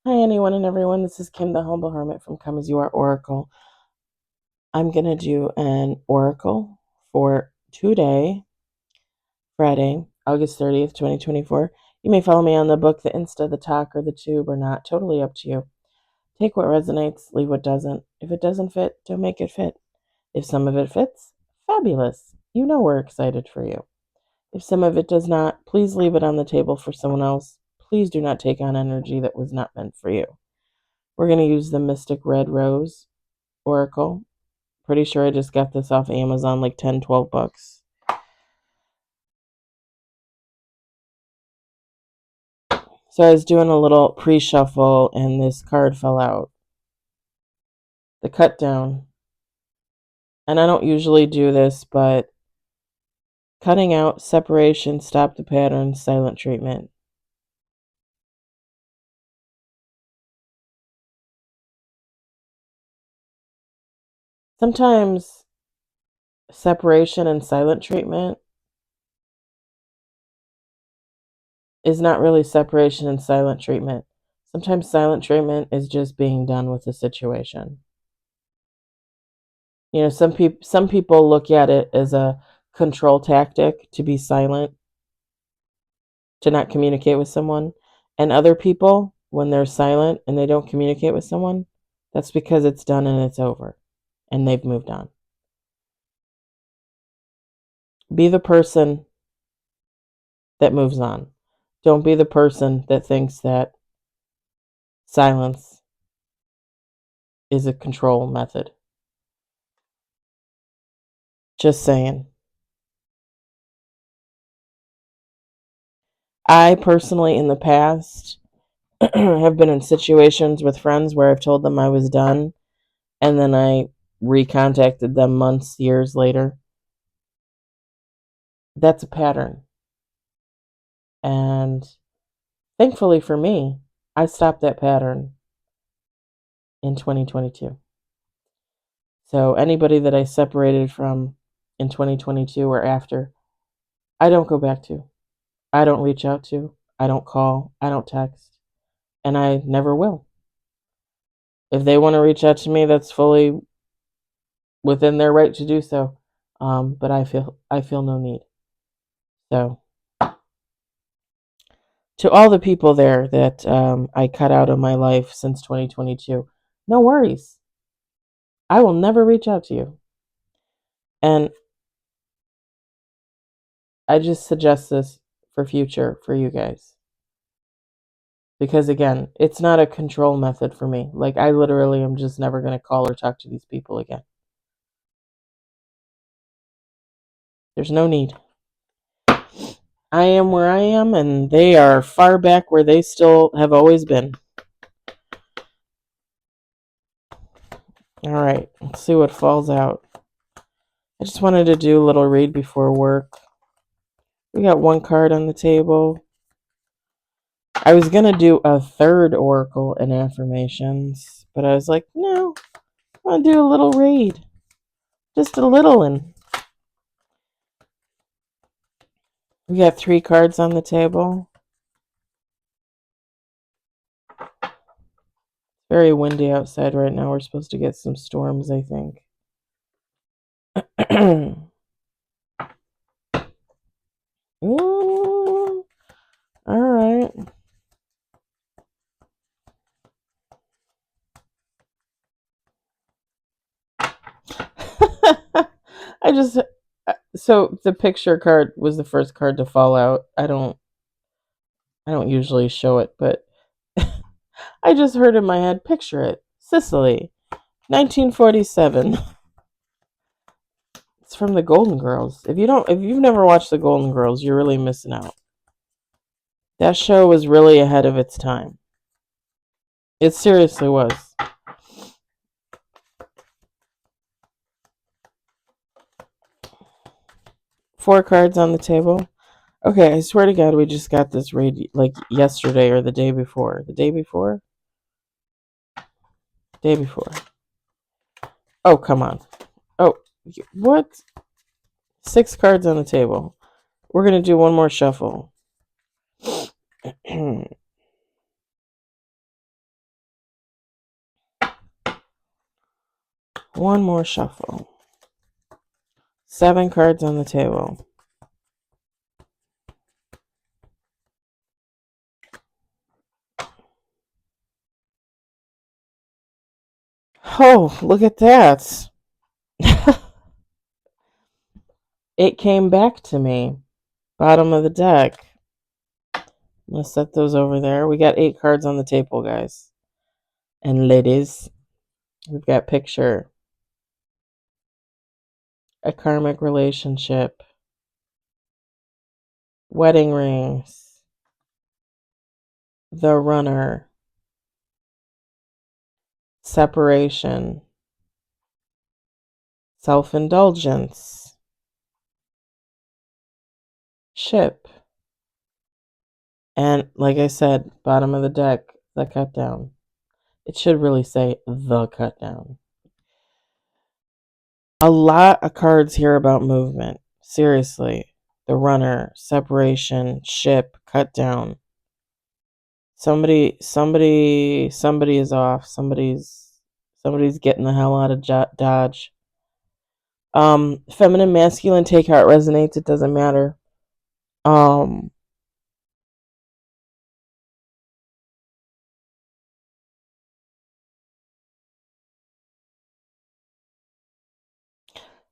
Hi, anyone and everyone. This is Kim, the Humble Hermit from Come As You Are Oracle. I'm going to do an oracle for today, Friday, August 30th, 2024. You may follow me on the book, the Insta, the Talk, or the Tube, or not. Totally up to you. Take what resonates, leave what doesn't. If it doesn't fit, don't make it fit. If some of it fits, fabulous. You know we're excited for you. If some of it does not, please leave it on the table for someone else. Please do not take on energy that was not meant for you. We're going to use the Mystic Red Rose Oracle. Pretty sure I just got this off Amazon, like 10, 12 bucks. So I was doing a little pre-shuffle and this card fell out. The cut down. And I don't usually do this, but cutting out, separation, stop the pattern, silent treatment. Sometimes separation and silent treatment is not really separation and silent treatment. Sometimes silent treatment is just being done with the situation. You know, some people look at it as a control tactic to be silent, to not communicate with someone. And other people, when they're silent and they don't communicate with someone, that's because it's done and it's over and they've moved on. Be the person that moves on. Don't be the person that thinks that silence is a control method. Just saying. I personally, in the past, have been in situations with friends where I've told them I was done, and then I recontacted them months, years later. That's a pattern. And thankfully for me, I stopped that pattern in 2022. So anybody that I separated from in 2022 or after, I don't go back to. I don't reach out to. I don't call. I don't text. And I never will. If they want to reach out to me, that's fully within their right to do so. But I feel no need. So to all the people there that I cut out of my life since 2022, no worries. I will never reach out to you. And I just suggest this for future for you guys. Because again, it's not a control method for me. Like, I literally am just never going to call or talk to these people again. There's no need. I am where I am, and they are far back where they still have always been. All right, let's see what falls out. I just wanted to do a little read before work. We got one card on the table. I was going to do a third oracle in affirmations, but I was like, no, I want to do a little read. Just a little one. We got 3 cards on the table. Very windy outside right now. We're supposed to get some storms, I think. Ooh, all right. I just so the picture card was the first card to fall out. I don't usually show it, but I just heard in my head, picture it. Sicily, 1947. It's from the Golden Girls. If you've never watched the Golden Girls, you're really missing out. That show was really ahead of its time. It seriously was. Four cards on the table. Okay, I swear to God, we just got this raid like yesterday or the day before. The day before? Day before. Oh, come on. Oh, what? 6 cards on the table. We're going to do one more shuffle. One more shuffle. 7 cards on the table. Oh, look at that. It came back to me. Bottom of the deck. I'm going to set those over there. We got 8 cards on the table, guys. And ladies, we've got picture. A karmic relationship. Wedding rings. The runner. Separation. Self-indulgence. Ship. And like I said, bottom of the deck, the cut down. It should really say the cut down. A lot of cards here about movement. Seriously. The runner, separation, ship, cut down. Somebody is off. Somebody's getting the hell out of Dodge. Feminine, masculine, take how it resonates. It doesn't matter.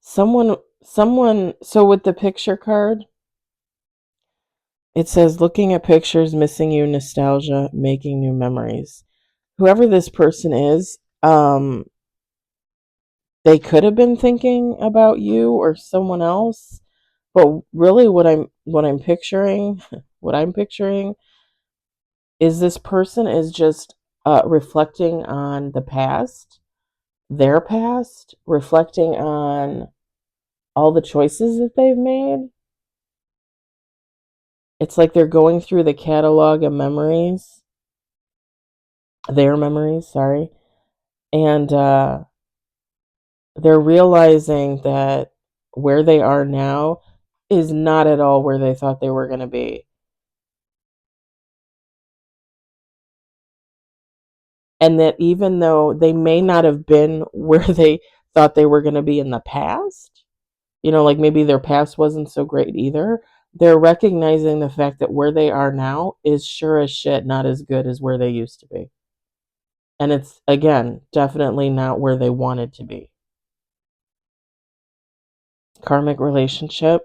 Someone, so with the picture card, it says looking at pictures, missing you, nostalgia, making new memories. Whoever this person is, they could have been thinking about you or someone else, but really what I'm picturing, what I'm picturing is this person is just reflecting on the past, their past, reflecting on all the choices that they've made. It's like they're going through the catalog of memories, their memories, sorry, and they're realizing that where they are now is not at all where they thought they were going to be. And that even though they may not have been where they thought they were going to be in the past, like maybe their past wasn't so great either, they're recognizing the fact that where they are now is sure as shit not as good as where they used to be. And it's, again, definitely not where they wanted to be. Karmic relationship,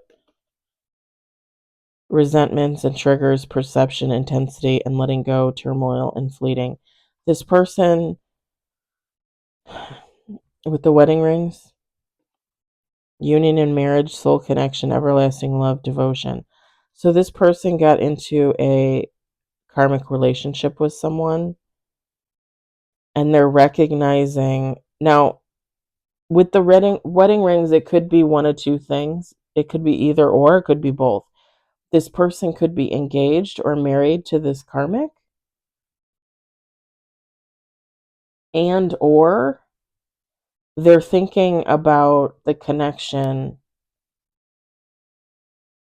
resentments and triggers, perception, intensity, and letting go, turmoil, and fleeting. This person with the wedding rings, union and marriage, soul connection, everlasting love, devotion. So this person got into a karmic relationship with someone, and they're recognizing now with the wedding rings, it could be one of two things. It could be either or, it could be both. This person could be engaged or married to this karmic, and or they're thinking about the connection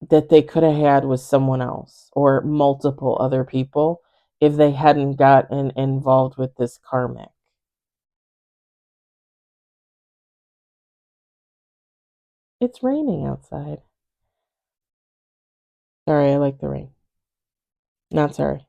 that they could have had with someone else or multiple other people if they hadn't gotten involved with this karmic. It's raining outside. Sorry, I like the rain. Not sorry.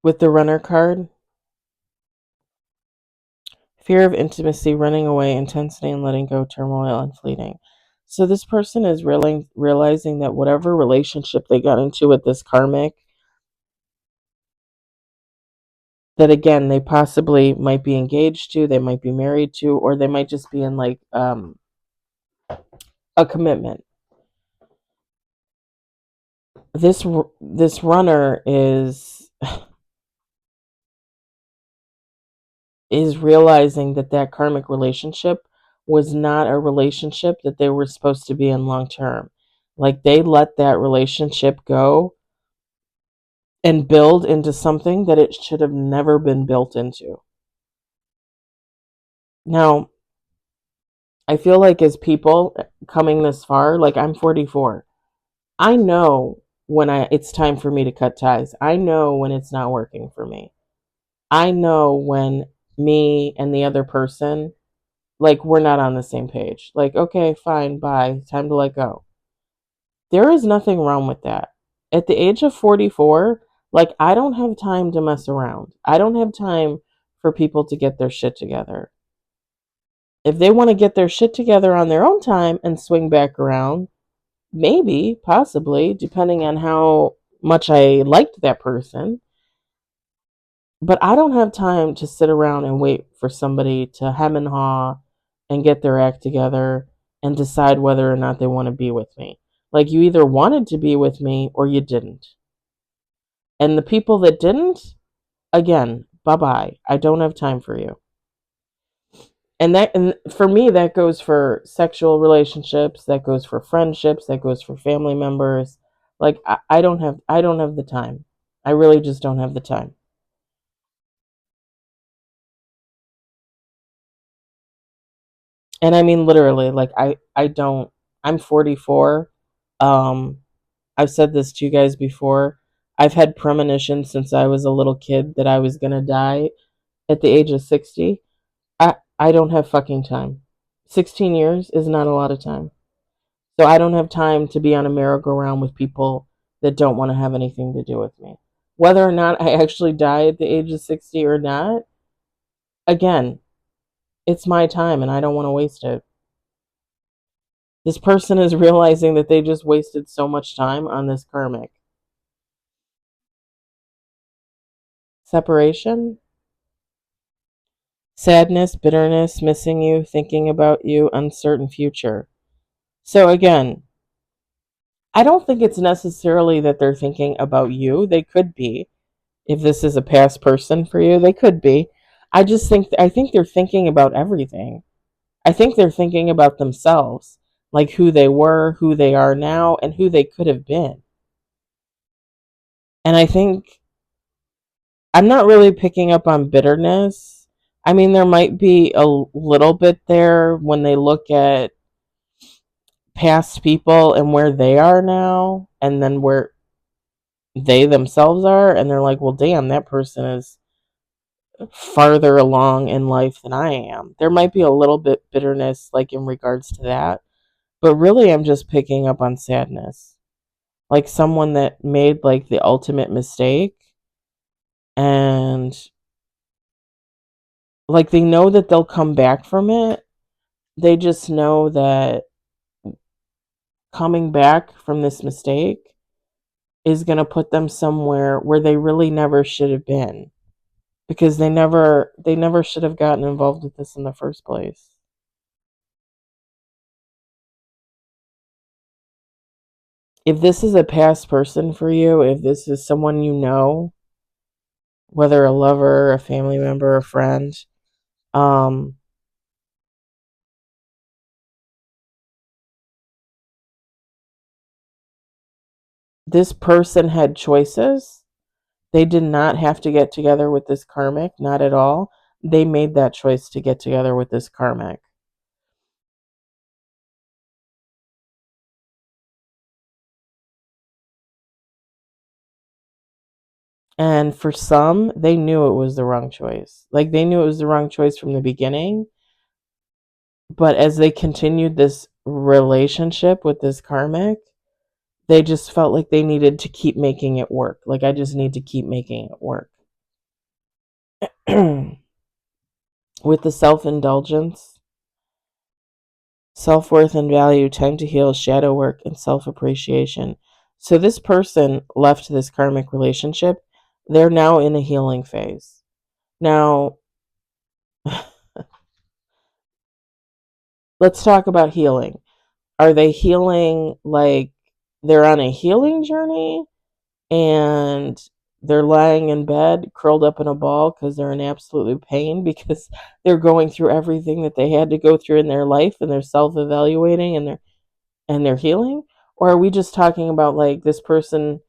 With the runner card, fear of intimacy, running away, intensity, and letting go, turmoil, and fleeting. So this person is realizing that whatever relationship they got into with this karmic, that again, they possibly might be engaged to, they might be married to, or they might just be in like a commitment. This runner is realizing that that karmic relationship was not a relationship that they were supposed to be in long term. Like they let that relationship go and build into something that it should have never been built into. Now, I feel like as people coming this far, like I'm 44, I know when it's time for me to cut ties. I know when it's not working for me. I know when me and the other person, like, we're not on the same page. Like, okay, fine, bye. Time to let go. There is nothing wrong with that. At the age of 44, like, I don't have time to mess around. I don't have time for people to get their shit together. If they want to get their shit together on their own time and swing back around, maybe, possibly, depending on how much I liked that person. But I don't have time to sit around and wait for somebody to hem and haw and get their act together and decide whether or not they want to be with me. Like, you either wanted to be with me or you didn't. And the people that didn't, again, bye bye. I don't have time for you. And for me, that goes for sexual relationships, that goes for friendships, that goes for family members. Like, I don't have the time. I really just don't have the time. And I mean literally, like, I don't. I'm 44. Um I've said this to you guys before. I've had premonitions since I was a little kid that I was going to die at the age of 60. I don't have fucking time. 16 years is not a lot of time. So I don't have time to be on a merry-go-round with people that don't want to have anything to do with me. Whether or not I actually die at the age of 60 or not, again, it's my time and I don't want to waste it. This person is realizing that they just wasted so much time on this karmic. Separation, sadness, bitterness, missing you, thinking about you, uncertain future. So again, I don't think it's necessarily that they're thinking about you. They could be. If this is a past person for you, they could be. I think they're thinking about everything. I think they're thinking about themselves, like who they were, who they are now, and who they could have been. And I think I'm not really picking up on bitterness. I mean, there might be a little bit there when they look at past people and where they are now, and then where they themselves are, and they're like, well, damn, that person is farther along in life than I am. There might be a little bit bitterness, like in regards to that, but really, I'm just picking up on sadness. Like someone that made like the ultimate mistake, and like they know that they'll come back from it. They just know that coming back from this mistake is going to put them somewhere where they really never should have been, because they never should have gotten involved with this in the first place. If this is a past person for you, if this is someone you know, whether a lover, a family member, a friend, um this person had choices. They did not have to get together with this karmic, not at all. They made that choice to get together with this karmic. And for some, they knew it was the wrong choice. Like they knew it was the wrong choice from the beginning. But as they continued this relationship with this karmic, they just felt like they needed to keep making it work. Like, I just need to keep making it work. With the self indulgence, self worth and value, time to heal, shadow work, and self appreciation. So, this person left this karmic relationship. They're now in a healing phase. Now, let's talk about healing. Are they healing like they're on a healing journey and they're lying in bed curled up in a ball because they're in absolute pain because they're going through everything that they had to go through in their life and they're self-evaluating and they're healing? Or are we just talking about like this person,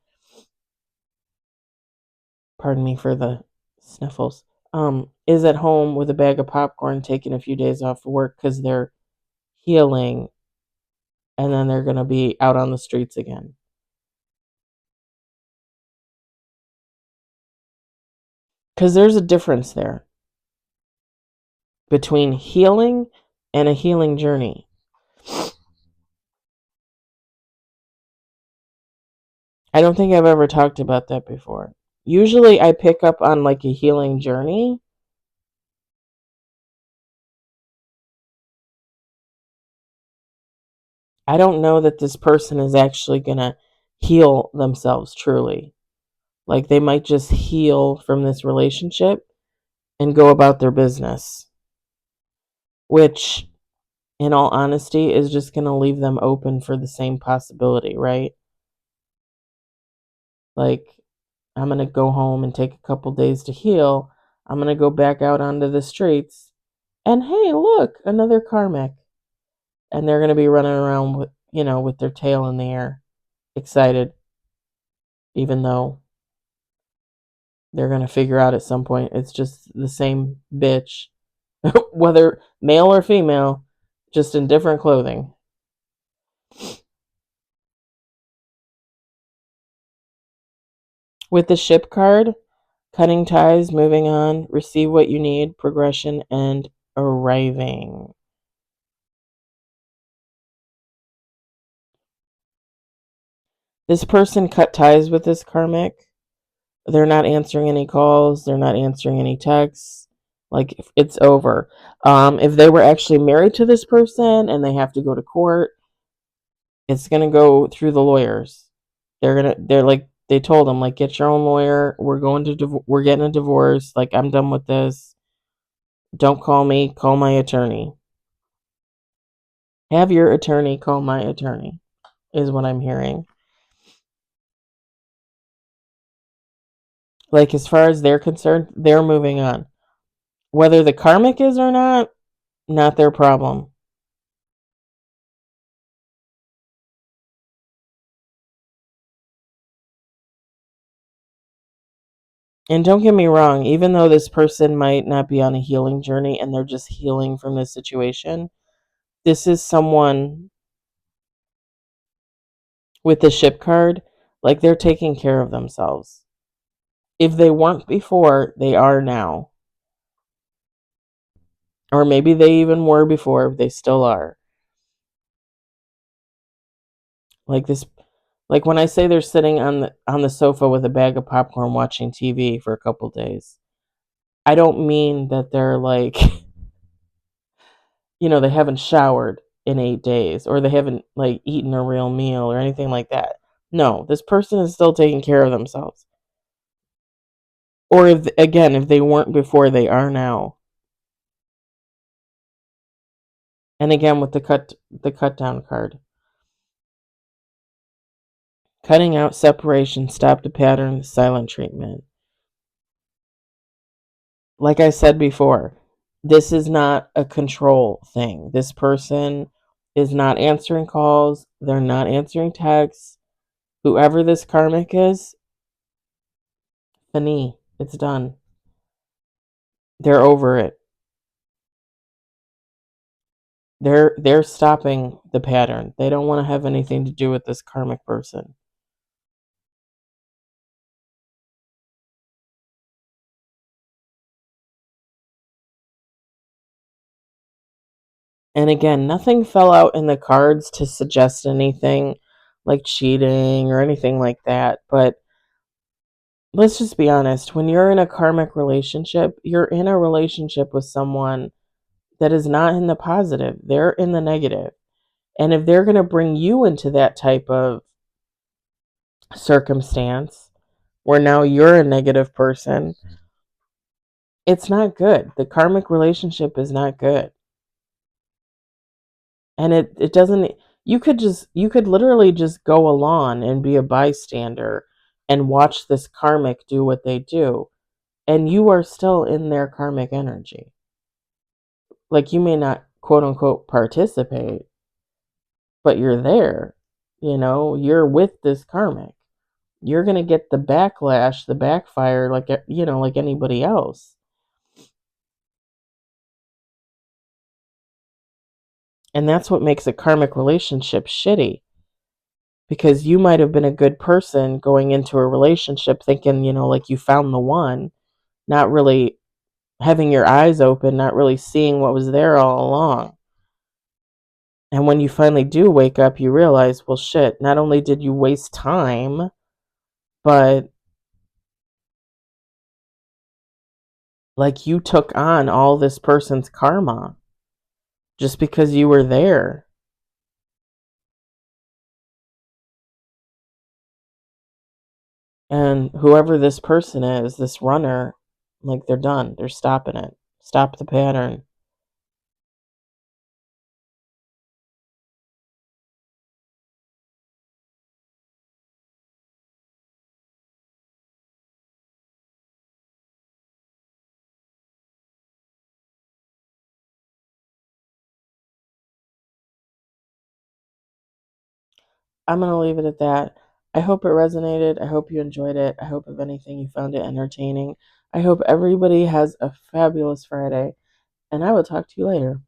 pardon me for the sniffles, is at home with a bag of popcorn taking a few days off of work because they're healing, and then they're going to be out on the streets again. Because there's a difference there between healing and a healing journey. I don't think I've ever talked about that before. Usually I pick up on like a healing journey. I don't know that this person is actually going to heal themselves truly. Like they might just heal from this relationship and go about their business, which, in all honesty, is just going to leave them open for the same possibility, right? Like, I'm going to go home and take a couple days to heal. I'm going to go back out onto the streets. And hey, look, another karmic. And they're going to be running around with, with their tail in the air, excited, even though they're going to figure out at some point it's just the same bitch, whether male or female, just in different clothing. With the ship card, cutting ties, moving on, receive what you need, progression, and arriving. This person cut ties with this karmic. They're not answering any calls. They're not answering any texts. Like, it's over. If they were actually married to this person and they have to go to court, it's gonna go through the lawyers. They're like, they told them, like, get your own lawyer. We're getting a divorce. Like, I'm done with this. Don't call me. Call my attorney. Have your attorney call my attorney, is what I'm hearing. Like, as far as they're concerned, they're moving on. Whether the karmic is or not their problem. And don't get me wrong, even though this person might not be on a healing journey and they're just healing from this situation, this is someone with the ship card, like they're taking care of themselves. If they weren't before, they are now. Or maybe they even were before, they still are. Like this, like when I say they're sitting on the sofa with a bag of popcorn watching TV for a couple days, I don't mean that they're like, they haven't showered in 8 days or they haven't like eaten a real meal or anything like that. No, this person is still taking care of themselves. Or if they weren't before, they are now. And again with the cut down card. Cutting out separation, stop the pattern, silent treatment. Like I said before, this is not a control thing. This person is not answering calls, they're not answering texts. Whoever this karmic is, fini, it's done. They're over it. They're stopping the pattern. They don't want to have anything to do with this karmic person. And again, nothing fell out in the cards to suggest anything like cheating or anything like that. But let's just be honest. When you're in a karmic relationship, you're in a relationship with someone that is not in the positive. They're in the negative. And if they're going to bring you into that type of circumstance where now you're a negative person, it's not good. The karmic relationship is not good. And it doesn't, you could literally just go along and be a bystander and watch this karmic do what they do, and you are still in their karmic energy. Like, you may not quote unquote participate, but you're there. You're with this karmic. You're going to get the backlash, the backfire, like, like anybody else. And that's what makes a karmic relationship shitty. Because you might have been a good person going into a relationship thinking, like you found the one, not really having your eyes open, not really seeing what was there all along. And when you finally do wake up, you realize, well, shit, not only did you waste time, but like you took on all this person's karma just because you were there. And whoever this person is, this runner, like they're done. They're stopping it. Stop the pattern. I'm going to leave it at that. I hope it resonated. I hope you enjoyed it. I hope, if anything, you found it entertaining. I hope everybody has a fabulous Friday, and I will talk to you later.